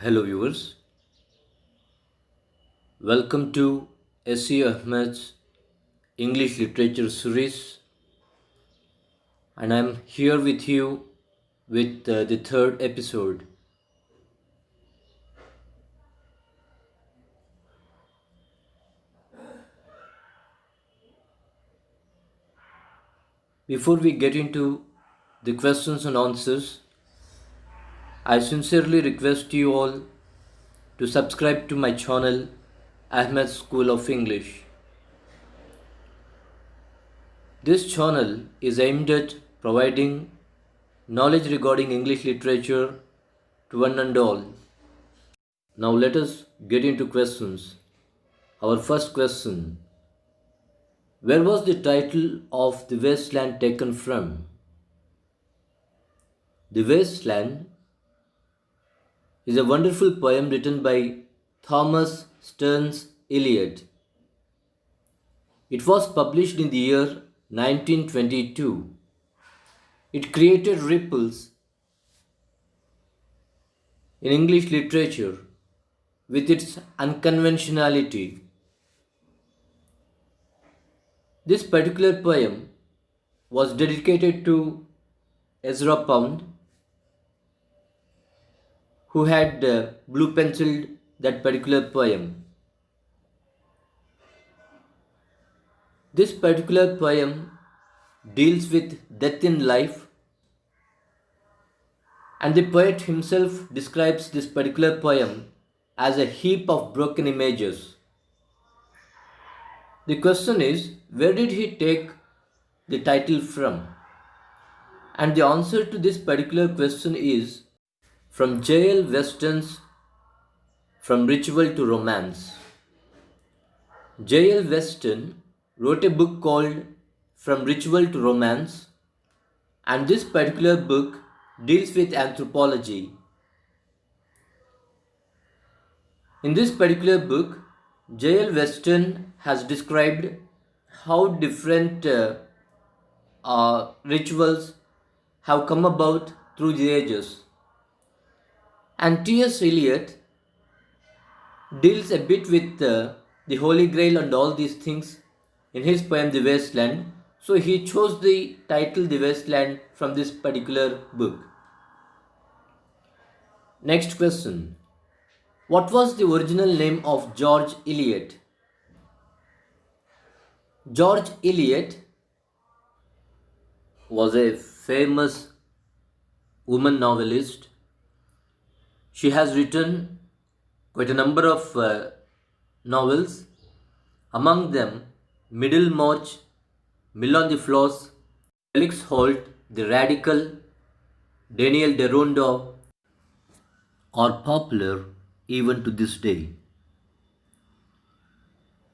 Hello, viewers. Welcome to S.E. Ahmed's English Literature Series, and I'm here with you with the third episode. Before we get into the questions and answers, I sincerely request you all to subscribe to my channel, Ahmed School of English. This channel is aimed at providing knowledge regarding English literature to one and all. Now let us get into questions. Our first question: where was the title of The Wasteland taken from? The Wasteland is a wonderful poem written by Thomas Stearns Eliot. It was published in the year 1922. It created ripples in English literature with its unconventionality. This particular poem was dedicated to Ezra Pound, who had blue penciled that particular poem. This particular poem deals with death in life, and the poet himself describes this particular poem as a heap of broken images. The question is, where did he take the title from? And the answer to this particular question is from J.L. Weston's From Ritual to Romance. J.L. Weston wrote a book called From Ritual to Romance, and this particular book deals with anthropology. In this particular book, J.L. Weston has described how different rituals have come about through the ages. And T.S. Eliot deals a bit with the Holy Grail and all these things in his poem The Wasteland. So he chose the title The Wasteland from this particular book. Next question. What was the original name of George Eliot? George Eliot was a famous woman novelist. She has written quite a number of novels, among them Middlemarch, Mill on the Floss, Felix Holt, The Radical, Daniel Deronda are popular even to this day.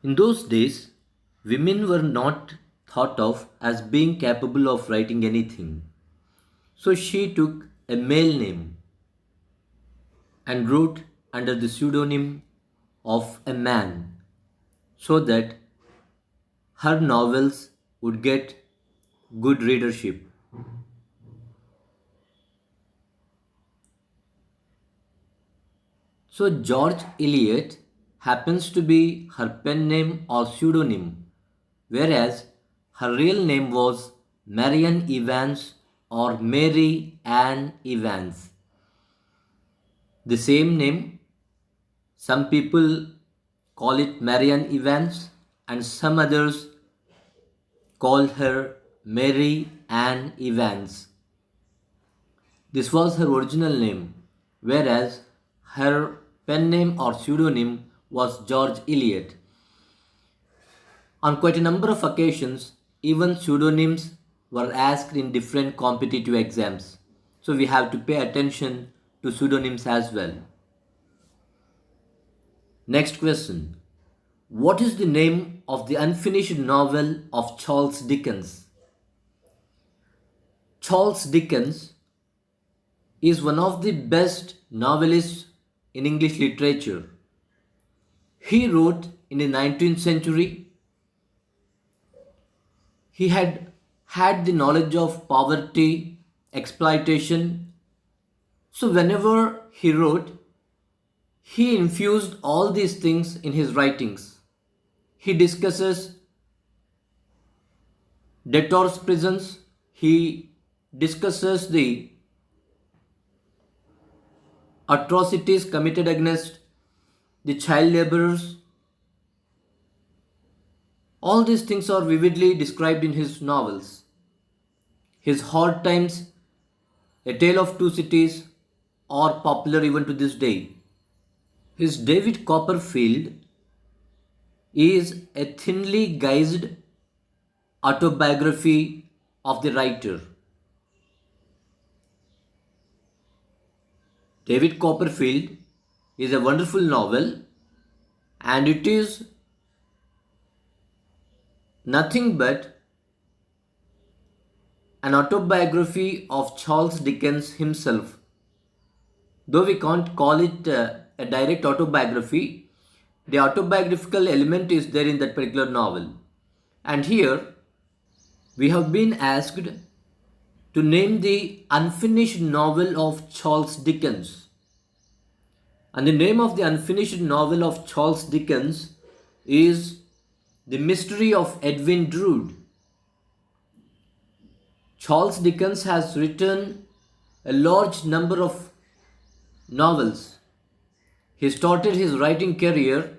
In those days, women were not thought of as being capable of writing anything. So she took a male name and wrote under the pseudonym of a man so that her novels would get good readership. So George Eliot happens to be her pen name or pseudonym, whereas her real name was Marian Evans or Mary Ann Evans. The same name, some people call it Marian Evans and some others call her Mary Ann Evans. This was her original name, whereas her pen name or pseudonym was George Eliot. On quite a number of occasions, even pseudonyms were asked in different competitive exams. So we have to pay attention to pseudonyms as well. Next question. What is the name of the unfinished novel of Charles Dickens? Charles Dickens is one of the best novelists in English literature. He wrote in the 19th century. He had the knowledge of poverty, exploitation. So whenever he wrote, He infused all these things in his writings. He discusses debtors' prisons. He discusses the atrocities committed against the child laborers. All these things are vividly described in his novels. His Hard Times, A Tale of Two Cities are popular even to this day. His David Copperfield is a thinly guised autobiography of the writer. David Copperfield is a wonderful novel, and it is nothing but an autobiography of Charles Dickens himself. Though we can't call it a direct autobiography, the autobiographical element is there in that particular novel. And here we have been asked to name the unfinished novel of Charles Dickens. And the name of the unfinished novel of Charles Dickens is The Mystery of Edwin Drood. Charles Dickens has written a large number of novels. He started his writing career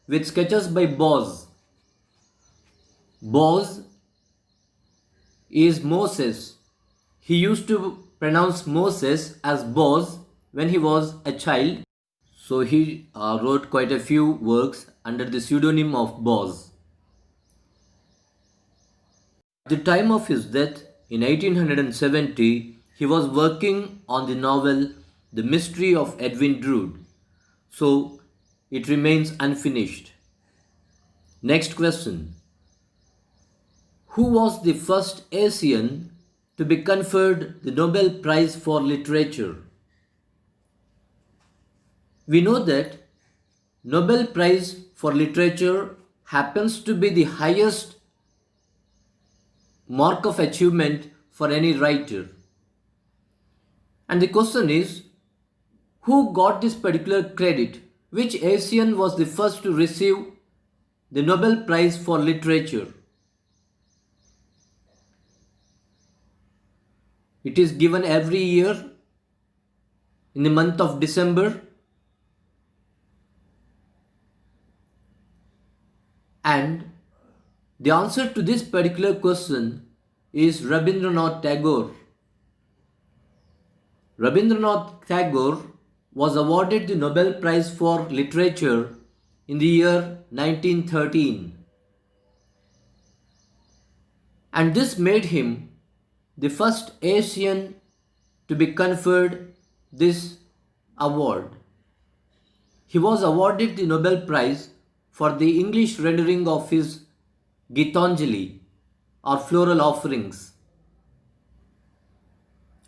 with sketches by Boz. Boz is Moses. He used to pronounce Moses as Boz when he was a child. So he wrote quite a few works under the pseudonym of Boz. At the time of his death in 1870, he was working on the novel The Mystery of Edwin Drood. So it remains unfinished. Next question. Who was the first Asian to be conferred the Nobel Prize for Literature? We know that Nobel Prize for Literature happens to be the highest mark of achievement for any writer. And the question is, who got this particular credit? Which Asian was the first to receive the Nobel Prize for Literature? It is given every year in the month of December. And the answer to this particular question is Rabindranath Tagore. Rabindranath Tagore was awarded the Nobel Prize for Literature in the year 1913. And this made him the first Asian to be conferred this award. He was awarded the Nobel Prize for the English rendering of his Gitanjali or floral offerings.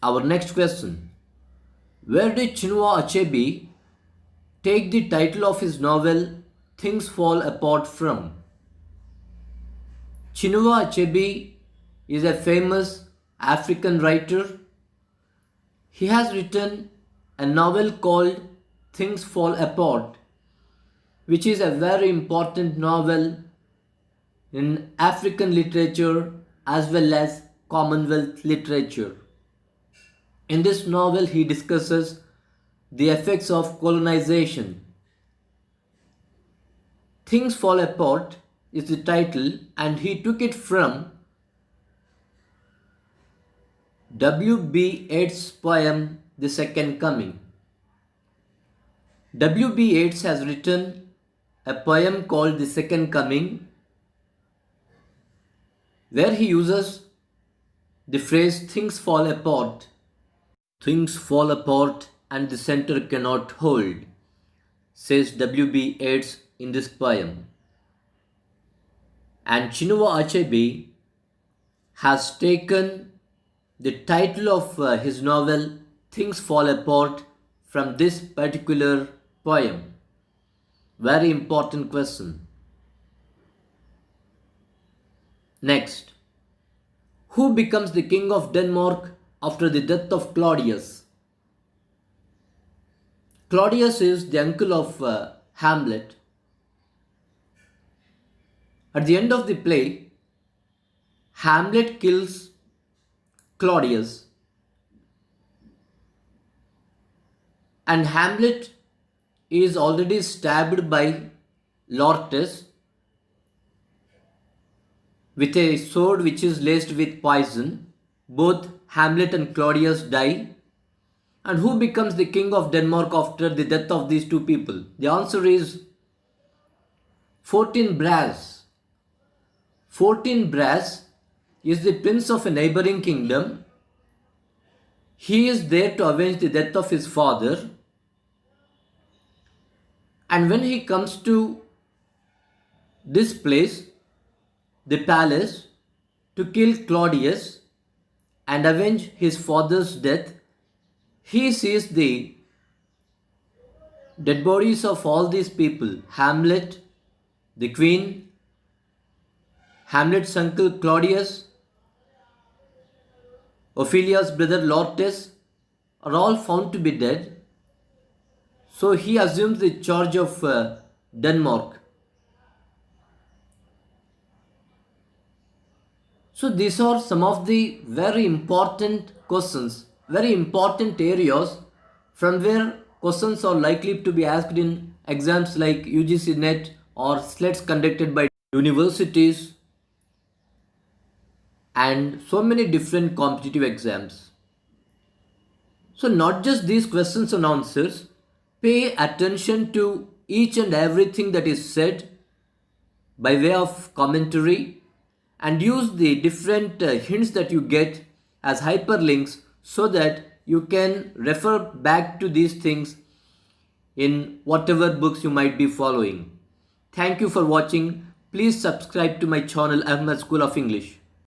Our next question. Where did Chinua Achebe take the title of his novel Things Fall Apart from? Chinua Achebe is a famous African writer. He has written a novel called Things Fall Apart, which is a very important novel in African literature as well as Commonwealth literature. In this novel, he discusses the effects of colonization. Things Fall Apart is the title, and he took it from W.B. Yeats' poem The Second Coming. W.B. Yeats has written a poem called The Second Coming, where he uses the phrase things fall apart. Things fall apart and the center cannot hold, says W.B. Yeats in this poem. And Chinua Achebe has taken the title of his novel Things Fall Apart from this particular poem. Very important question. Next. Who becomes the king of Denmark after the death of Claudius? Claudius is the uncle of Hamlet. At the end of the play, Hamlet kills Claudius, and Hamlet is already stabbed by Laertes with a sword which is laced with poison. Both Hamlet and Claudius die. And who becomes the king of Denmark after the death of these two people? The answer is Fortinbras. Fortinbras is the prince of a neighboring kingdom. He is there to avenge the death of his father. And when he comes to this place, the palace, to kill Claudius and avenge his father's death, he sees the dead bodies of all these people: Hamlet, the queen, Hamlet's uncle Claudius, Ophelia's brother Laertes, are all found to be dead. So he assumes the charge of Denmark. So these are some of the very important questions, very important areas from where questions are likely to be asked in exams like UGC NET or SLETs conducted by universities and so many different competitive exams. So not just these questions and answers, pay attention to each and everything that is said by way of commentary and use the different hints that you get as hyperlinks so that you can refer back to these things in whatever books you might be following. Thank you for watching. Please subscribe to my channel Ahmed School of English.